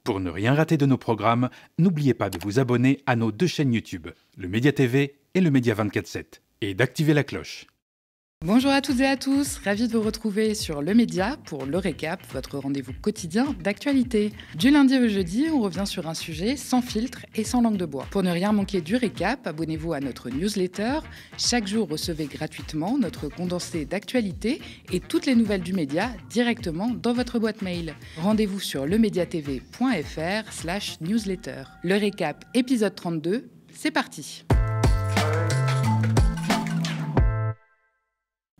Pour ne rien rater de nos programmes, n'oubliez pas de vous abonner à nos deux chaînes YouTube, le Média TV et le Média 24/7, et d'activer la cloche. Bonjour à toutes et à tous, ravi de vous retrouver sur Le Média pour le récap, votre rendez-vous quotidien d'actualité. Du lundi au jeudi, on revient sur un sujet sans filtre et sans langue de bois. Pour ne rien manquer du récap, abonnez-vous à notre newsletter. Chaque jour, recevez gratuitement notre condensé d'actualité et toutes les nouvelles du média directement dans votre boîte mail. Rendez-vous sur lemediatv.fr/newsletter. Le récap épisode 32, c'est parti.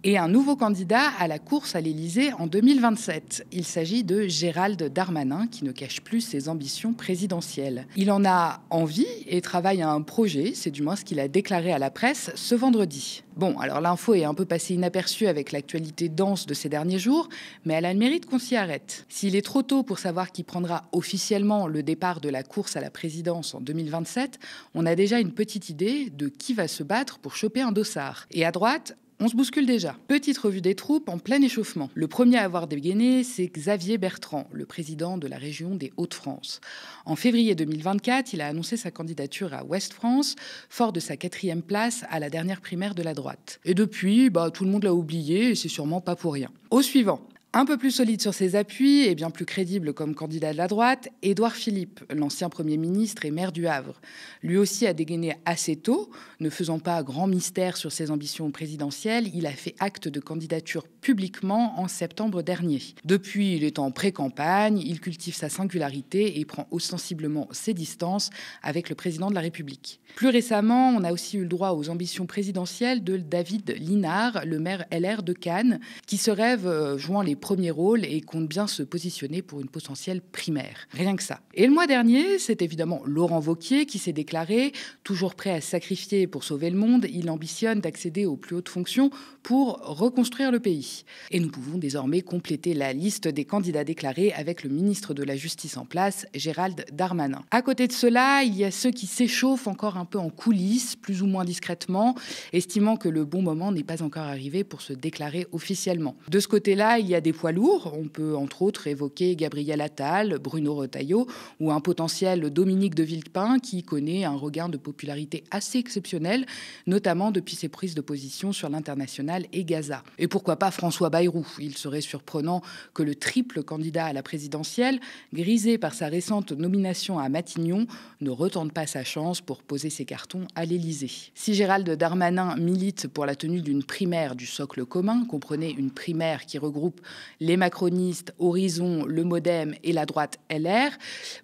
Et un nouveau candidat à la course à l'Élysée en 2027. Il s'agit de Gérald Darmanin, qui ne cache plus ses ambitions présidentielles. Il en a envie et travaille à un projet, c'est du moins ce qu'il a déclaré à la presse ce vendredi. Bon, alors l'info est un peu passée inaperçue avec l'actualité dense de ces derniers jours, mais elle a le mérite qu'on s'y arrête. S'il est trop tôt pour savoir qui prendra officiellement le départ de la course à la présidence en 2027, on a déjà une petite idée de qui va se battre pour choper un dossard. Et à droite, on se bouscule déjà. Petite revue des troupes en plein échauffement. Le premier à avoir dégainé, c'est Xavier Bertrand, le président de la région des Hauts-de-France. En février 2024, il a annoncé sa candidature à Ouest-France, fort de sa 4e place à la dernière primaire de la droite. Et depuis, tout le monde l'a oublié et c'est sûrement pas pour rien. Au suivant. Un peu plus solide sur ses appuis et bien plus crédible comme candidat de la droite, Édouard Philippe, l'ancien Premier ministre et maire du Havre. Lui aussi a dégainé assez tôt, ne faisant pas grand mystère sur ses ambitions présidentielles. Il a fait acte de candidature publiquement en septembre dernier. Depuis, il est en pré-campagne, il cultive sa singularité et prend ostensiblement ses distances avec le président de la République. Plus récemment, on a aussi eu le droit aux ambitions présidentielles de David Linard, le maire LR de Cannes, qui se rêve jouant les premiers rôles et compte bien se positionner pour une potentielle primaire. Rien que ça. Et le mois dernier, c'est évidemment Laurent Wauquiez qui s'est déclaré toujours prêt à se sacrifier pour sauver le monde. Il ambitionne d'accéder aux plus hautes fonctions pour reconstruire le pays. Et nous pouvons désormais compléter la liste des candidats déclarés avec le ministre de la Justice en place, Gérald Darmanin. À côté de cela, il y a ceux qui s'échauffent encore un peu en coulisses, plus ou moins discrètement, estimant que le bon moment n'est pas encore arrivé pour se déclarer officiellement. De ce côté-là, il y a des poids lourds. On peut entre autres évoquer Gabriel Attal, Bruno Retailleau ou un potentiel Dominique de Villepin qui connaît un regain de popularité assez exceptionnel, notamment depuis ses prises de position sur l'international et Gaza. Et pourquoi pas François Bayrou? Il serait surprenant que le triple candidat à la présidentielle, grisé par sa récente nomination à Matignon, ne retente pas sa chance pour poser ses cartons à l'Élysée. Si Gérald Darmanin milite pour la tenue d'une primaire du socle commun, comprenez une primaire qui regroupe les macronistes, Horizon, le Modem et la droite LR.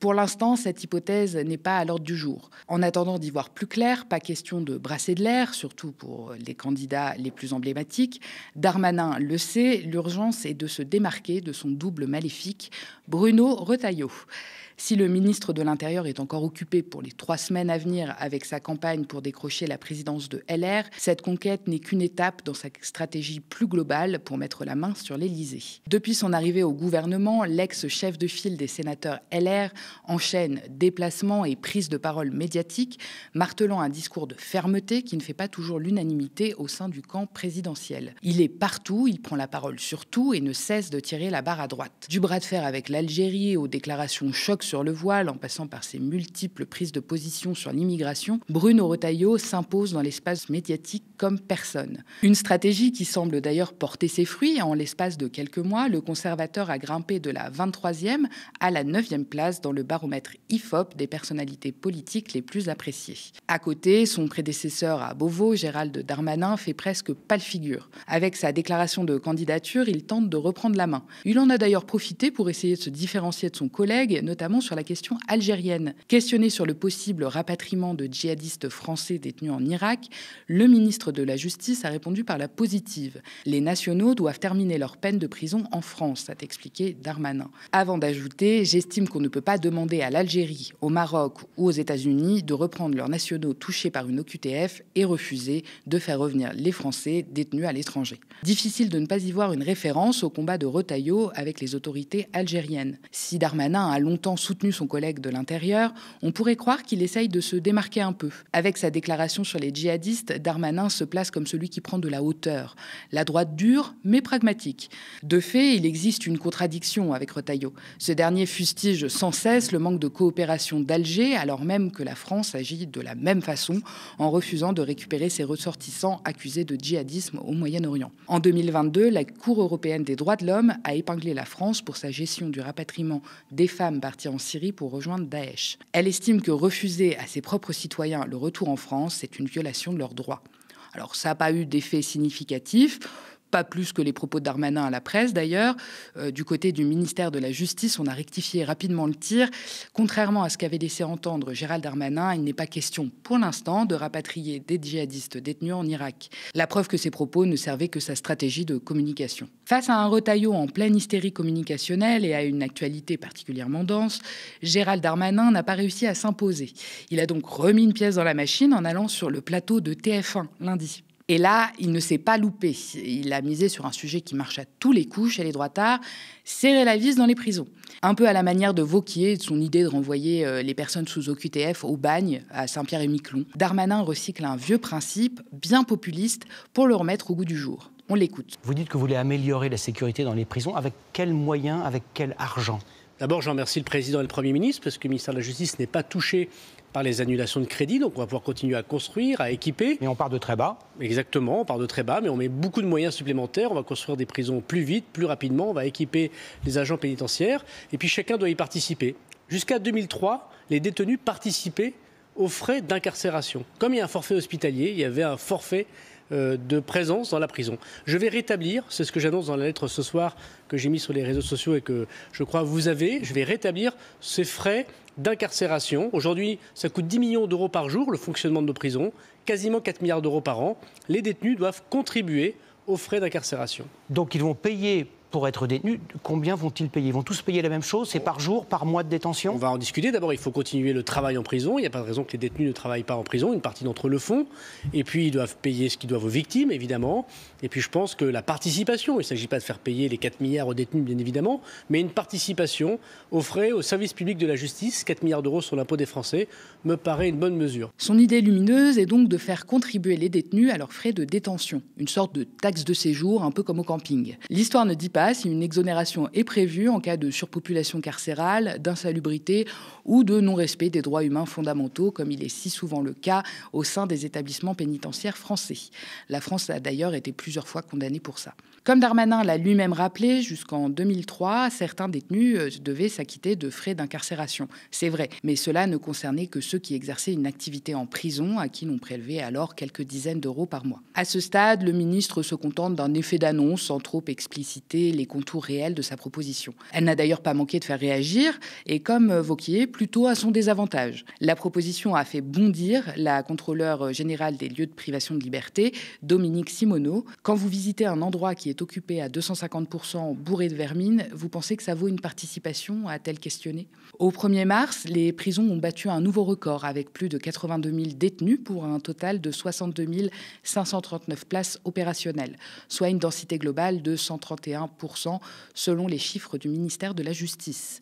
Pour l'instant, cette hypothèse n'est pas à l'ordre du jour. En attendant d'y voir plus clair, pas question de brasser de l'air, surtout pour les candidats les plus emblématiques. Darmanin le sait, l'urgence est de se démarquer de son double maléfique, Bruno Retailleau. Si le ministre de l'Intérieur est encore occupé pour les 3 semaines à venir avec sa campagne pour décrocher la présidence de LR, cette conquête n'est qu'une étape dans sa stratégie plus globale pour mettre la main sur l'Élysée. Depuis son arrivée au gouvernement, l'ex-chef de file des sénateurs LR enchaîne déplacements et prises de parole médiatiques, martelant un discours de fermeté qui ne fait pas toujours l'unanimité au sein du camp présidentiel. Il est partout, il prend la parole sur tout et ne cesse de tirer la barre à droite. Du bras de fer avec l'Algérie aux déclarations choc sur le voile, en passant par ses multiples prises de position sur l'immigration, Bruno Retailleau s'impose dans l'espace médiatique comme personne. Une stratégie qui semble d'ailleurs porter ses fruits. En l'espace de quelques mois, le conservateur a grimpé de la 23e à la 9e place dans le baromètre IFOP des personnalités politiques les plus appréciées. À côté, son prédécesseur à Beauvau, Gérald Darmanin, fait presque pâle figure. Avec sa déclaration de candidature, il tente de reprendre la main. Il en a d'ailleurs profité pour essayer de se différencier de son collègue, notamment sur la question algérienne. Questionné sur le possible rapatriement de djihadistes français détenus en Irak, le ministre de la Justice a répondu par la positive. Les nationaux doivent terminer leur peine de prison en France, a expliqué Darmanin. Avant d'ajouter, j'estime qu'on ne peut pas demander à l'Algérie, au Maroc ou aux États-Unis de reprendre leurs nationaux touchés par une OQTF et refuser de faire revenir les Français détenus à l'étranger. Difficile de ne pas y voir une référence au combat de Retailleau avec les autorités algériennes. Si Darmanin a longtemps soutenu son collègue de l'Intérieur, on pourrait croire qu'il essaye de se démarquer un peu. Avec sa déclaration sur les djihadistes, Darmanin se place comme celui qui prend de la hauteur. La droite dure, mais pragmatique. De fait, il existe une contradiction avec Retailleau. Ce dernier fustige sans cesse le manque de coopération d'Alger, alors même que la France agit de la même façon en refusant de récupérer ses ressortissants accusés de djihadisme au Moyen-Orient. En 2022, la Cour européenne des droits de l'homme a épinglé la France pour sa gestion du rapatriement des femmes parties en Syrie pour rejoindre Daesh. Elle estime que refuser à ses propres citoyens le retour en France, c'est une violation de leurs droits. Alors ça n'a pas eu d'effet significatif. Pas plus que les propos de Darmanin à la presse, d'ailleurs. Du côté du ministère de la Justice, on a rectifié rapidement le tir. Contrairement à ce qu'avait laissé entendre Gérald Darmanin, il n'est pas question, pour l'instant, de rapatrier des djihadistes détenus en Irak. La preuve que ces propos ne servaient que sa stratégie de communication. Face à un Retailleau en pleine hystérie communicationnelle et à une actualité particulièrement dense, Gérald Darmanin n'a pas réussi à s'imposer. Il a donc remis une pièce dans la machine en allant sur le plateau de TF1 lundi. Et là, il ne s'est pas loupé. Il a misé sur un sujet qui marche à tous les coups chez les droitards, serrer la vis dans les prisons. Un peu à la manière de Wauquiez et de son idée de renvoyer les personnes sous OQTF au bagne à Saint-Pierre-et-Miquelon. Darmanin recycle un vieux principe bien populiste pour le remettre au goût du jour. On l'écoute. Vous dites que vous voulez améliorer la sécurité dans les prisons. Avec quels moyens, avec quel argent ? D'abord, je remercie le Président et le Premier ministre parce que le ministère de la Justice n'est pas touché par les annulations de crédit, donc on va pouvoir continuer à construire, à équiper. Et on part de très bas. Exactement, on part de très bas, mais on met beaucoup de moyens supplémentaires. On va construire des prisons plus vite, plus rapidement. On va équiper les agents pénitentiaires. Et puis chacun doit y participer. Jusqu'à 2003, les détenus participaient aux frais d'incarcération. Comme il y a un forfait hospitalier, il y avait un forfait de présence dans la prison. Je vais rétablir, c'est ce que j'annonce dans la lettre ce soir que j'ai mis sur les réseaux sociaux et que je crois vous avez, je vais rétablir ces frais d'incarcération. Aujourd'hui, ça coûte 10 millions d'euros par jour, le fonctionnement de nos prisons, quasiment 4 milliards d'euros par an. Les détenus doivent contribuer aux frais d'incarcération. Donc ils vont payer pour être détenus. Combien vont-ils payer ? Ils vont tous payer la même chose ? C'est par jour, par mois de détention ? On va en discuter. D'abord, il faut continuer le travail en prison. Il n'y a pas de raison que les détenus ne travaillent pas en prison. Une partie d'entre eux le font. Et puis, ils doivent payer ce qu'ils doivent aux victimes, évidemment. Et puis, je pense que la participation, il ne s'agit pas de faire payer les 4 milliards aux détenus, bien évidemment, mais une participation aux frais, au service public de la justice, 4 milliards d'euros sur l'impôt des Français, me paraît une bonne mesure. Son idée lumineuse est donc de faire contribuer les détenus à leurs frais de détention. Une sorte de taxe de séjour, un peu comme au camping. L'histoire ne dit pas si une exonération est prévue en cas de surpopulation carcérale, d'insalubrité ou de non-respect des droits humains fondamentaux, comme il est si souvent le cas au sein des établissements pénitentiaires français. La France a d'ailleurs été plusieurs fois condamnée pour ça. Comme Darmanin l'a lui-même rappelé, jusqu'en 2003, certains détenus devaient s'acquitter de frais d'incarcération. C'est vrai, mais cela ne concernait que ceux qui exerçaient une activité en prison, à qui l'on prélevait alors quelques dizaines d'euros par mois. À ce stade, le ministre se contente d'un effet d'annonce sans trop expliciter les contours réels de sa proposition. Elle n'a d'ailleurs pas manqué de faire réagir, et comme Wauquiez, plutôt à son désavantage. La proposition a fait bondir la contrôleure générale des lieux de privation de liberté, Dominique Simoneau. Quand vous visitez un endroit qui est occupé à 250% bourré de vermine, vous pensez que ça vaut une participation ? A-t-elle questionné ? Au 1er mars, les prisons ont battu un nouveau record avec plus de 82 000 détenus pour un total de 62 539 places opérationnelles, soit une densité globale de 131% selon les chiffres du ministère de la Justice.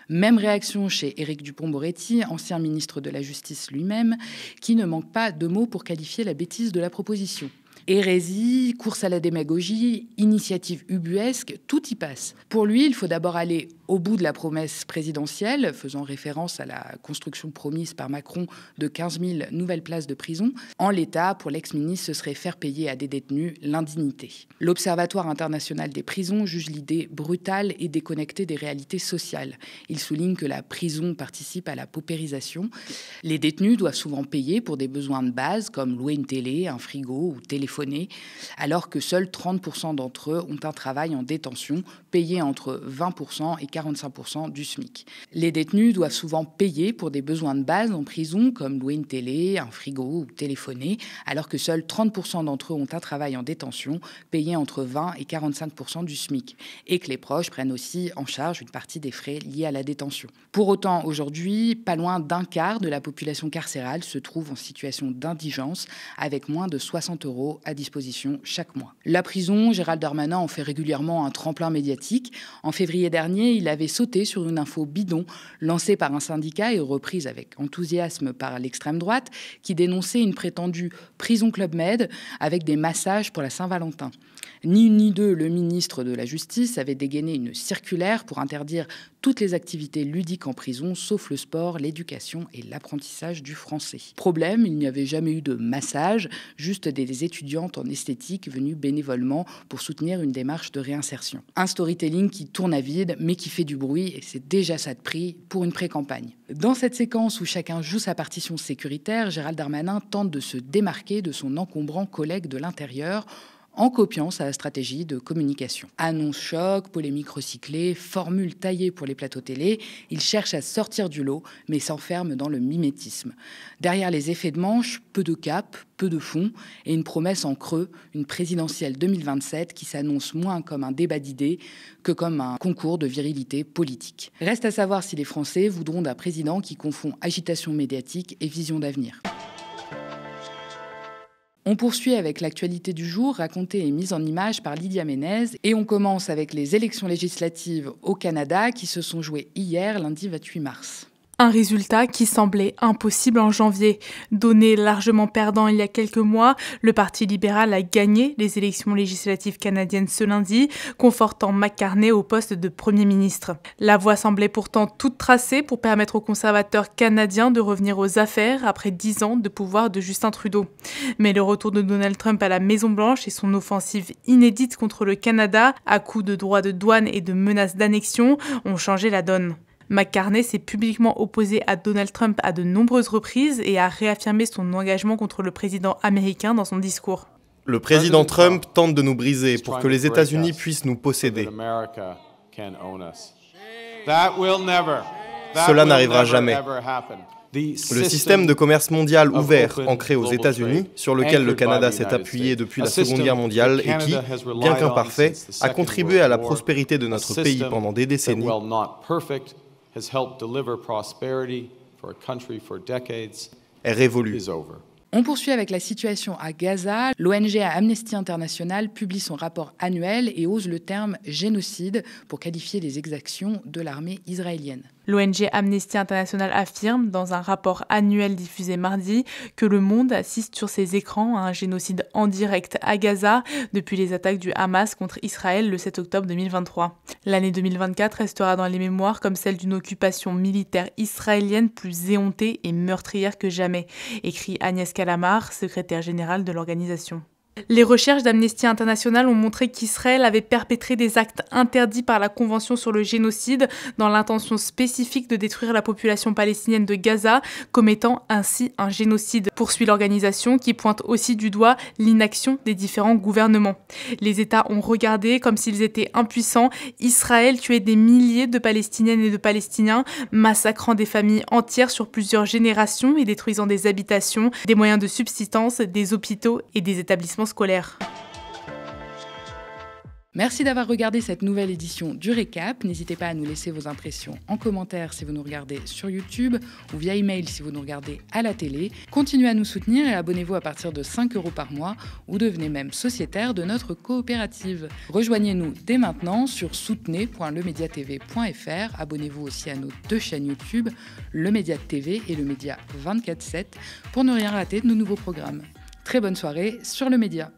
Même réaction chez Éric Dupond-Moretti, ancien ministre de la Justice lui-même, qui ne manque pas de mots pour qualifier la bêtise de la proposition. Hérésie, course à la démagogie, initiative ubuesque, tout y passe. Pour lui, il faut d'abord aller au bout de la promesse présidentielle, faisant référence à la construction promise par Macron de 15 000 nouvelles places de prison. En l'état, pour l'ex-ministre, ce serait faire payer à des détenus l'indignité. L'Observatoire international des prisons juge l'idée brutale et déconnectée des réalités sociales. Il souligne que la prison participe à la paupérisation. Les détenus doivent souvent payer pour des besoins de base, comme louer une télé, un frigo ou téléphoner, alors que seuls 30% d'entre eux ont un travail en détention, payé entre 20% et 45% du SMIC. Les détenus doivent souvent payer pour des besoins de base en prison, comme louer une télé, un frigo ou téléphoner, alors que seuls 30% d'entre eux ont un travail en détention, payé entre 20 et 45% du SMIC, et que les proches prennent aussi en charge une partie des frais liés à la détention. Pour autant, aujourd'hui, pas loin d'un quart de la population carcérale se trouve en situation d'indigence, avec moins de 60 € à disposition chaque mois. La prison, Gérald Darmanin en fait régulièrement un tremplin médiatique. En février dernier, il avait sauté sur une info bidon lancée par un syndicat et reprise avec enthousiasme par l'extrême droite qui dénonçait une prétendue prison Club Med avec des massages pour la Saint-Valentin. Ni une ni deux, le ministre de la Justice avait dégainé une circulaire pour interdire toutes les activités ludiques en prison, sauf le sport, l'éducation et l'apprentissage du français. Problème, il n'y avait jamais eu de massage, juste des étudiantes en esthétique venues bénévolement pour soutenir une démarche de réinsertion. Un storytelling qui tourne à vide, mais qui fait du bruit, et c'est déjà ça de prix pour une pré-campagne. Dans cette séquence où chacun joue sa partition sécuritaire, Gérald Darmanin tente de se démarquer de son encombrant collègue de l'Intérieur, en copiant sa stratégie de communication. Annonce choc, polémique recyclée, formule taillée pour les plateaux télé, il cherche à sortir du lot, mais s'enferme dans le mimétisme. Derrière les effets de manche, peu de cap, peu de fond, et une promesse en creux, une présidentielle 2027 qui s'annonce moins comme un débat d'idées que comme un concours de virilité politique. Reste à savoir si les Français voudront d'un président qui confond agitation médiatique et vision d'avenir. On poursuit avec l'actualité du jour, racontée et mise en image par Lydia Ménez. Et on commence avec les élections législatives au Canada qui se sont jouées hier, lundi 28 mars. Un résultat qui semblait impossible en janvier. Donné largement perdant il y a quelques mois, le Parti libéral a gagné les élections législatives canadiennes ce lundi, confortant McCartney au poste de Premier ministre. La voie semblait pourtant toute tracée pour permettre aux conservateurs canadiens de revenir aux affaires après 10 ans de pouvoir de Justin Trudeau. Mais le retour de Donald Trump à la Maison-Blanche et son offensive inédite contre le Canada, à coups de droits de douane et de menaces d'annexion, ont changé la donne. McCartney s'est publiquement opposé à Donald Trump à de nombreuses reprises et a réaffirmé son engagement contre le président américain dans son discours. Le président Trump tente de nous briser pour que les États-Unis puissent nous posséder. Cela n'arrivera jamais. Le système de commerce mondial ouvert, ancré aux États-Unis, sur lequel le Canada s'est appuyé depuis la Seconde Guerre mondiale et qui, bien qu'imparfait, a contribué à la prospérité de notre pays pendant des décennies, est révolu. On poursuit avec la situation à Gaza. L'ONG Amnesty International publie son rapport annuel et ose le terme génocide pour qualifier les exactions de l'armée israélienne. L'ONG Amnesty International affirme, dans un rapport annuel diffusé mardi, que le monde assiste sur ses écrans à un génocide en direct à Gaza depuis les attaques du Hamas contre Israël le 7 octobre 2023. L'année 2024 restera dans les mémoires comme celle d'une occupation militaire israélienne plus éhontée et meurtrière que jamais, écrit Agnès Calamar, secrétaire générale de l'organisation. Les recherches d'Amnesty International ont montré qu'Israël avait perpétré des actes interdits par la Convention sur le génocide dans l'intention spécifique de détruire la population palestinienne de Gaza, commettant ainsi un génocide, poursuit l'organisation qui pointe aussi du doigt l'inaction des différents gouvernements. Les États ont regardé comme s'ils étaient impuissants. Israël tuait des milliers de Palestiniennes et de Palestiniens, massacrant des familles entières sur plusieurs générations et détruisant des habitations, des moyens de subsistance, des hôpitaux et des établissements scolaire. Merci d'avoir regardé cette nouvelle édition du Récap. N'hésitez pas à nous laisser vos impressions en commentaire si vous nous regardez sur YouTube ou via email si vous nous regardez à la télé. Continuez à nous soutenir et abonnez-vous à partir de 5 € par mois ou devenez même sociétaire de notre coopérative. Rejoignez-nous dès maintenant sur soutenez.lemediatv.fr. Abonnez-vous aussi à nos 2 chaînes YouTube, Le Média TV et Le Média 24/7, pour ne rien rater de nos nouveaux programmes. Très bonne soirée sur Le Média.